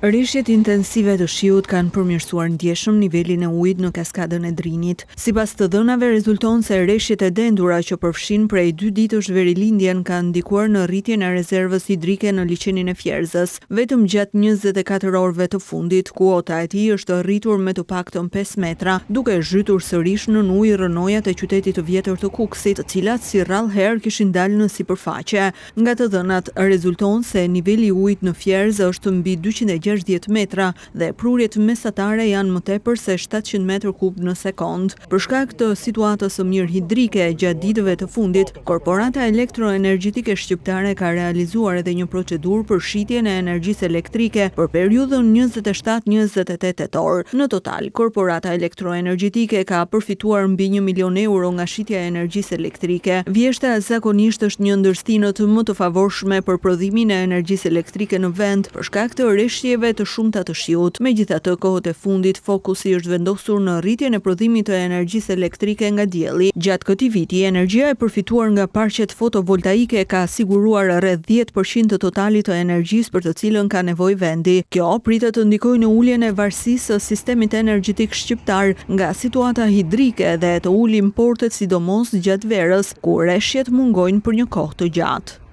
Rishjet intensive të shiut kanë përmirësuar ndjeshëm nivelin e ujit në kaskadën e Drinit. Sipas të dhënave rezulton se reshjet e dendura që përfshin prej 2 ditësh verilindjen kanë ndikuar në rritjen e rezervës hidrike në liçenin e Fierzës. Vetëm gjatë 24 orëve të fundit, kuota e tij është rritur me të paktën 5 metra, duke zhytur sërish nën ujë rrënojat e qytetit të vjetër të Kukësit, të cilat si rrallëherë kishin dalë në sipërfaqe. Nga të dhënat rezulton se niveli i ujit në Fierzë është mbi 260 metra dhe prurjet mesatare janë më tepër se 700 m3 në sekond. Për shkak të situatës së mirë hidrike gjatë ditëve të fundit, Korporata Elektroenergjitike Shqiptare ka realizuar edhe një procedurë për shitjen e energjisë elektrike për periudhën 27-28 tetor. Në total, Korporata Elektroenergjitike ka përfituar mbi 1 milion euro nga shitja e energjisë elektrike. Vjeshta zakonisht është një ndër stinët më të favorshme për prodhimin e energjisë elektrike në vend për shkak të reshjeve të shumta të shiut. Megjithatë, kohët e fundit fokusi është vendosur në rritjen e prodhimit të energjisë elektrike nga dielli. Gjatë këtij viti, energjia e përfituar nga parqet fotovoltaike ka siguruar rreth 10% të totalit të energjisë për të cilën ka nevojë vendi. Kjo pritet të ndikojë në uljen e varësisë së sistemit energjetik shqiptar nga situata hidrike dhe të ulë importet sidomos gjatë verës, ku reshjet mungojnë për një kohë të gjatë.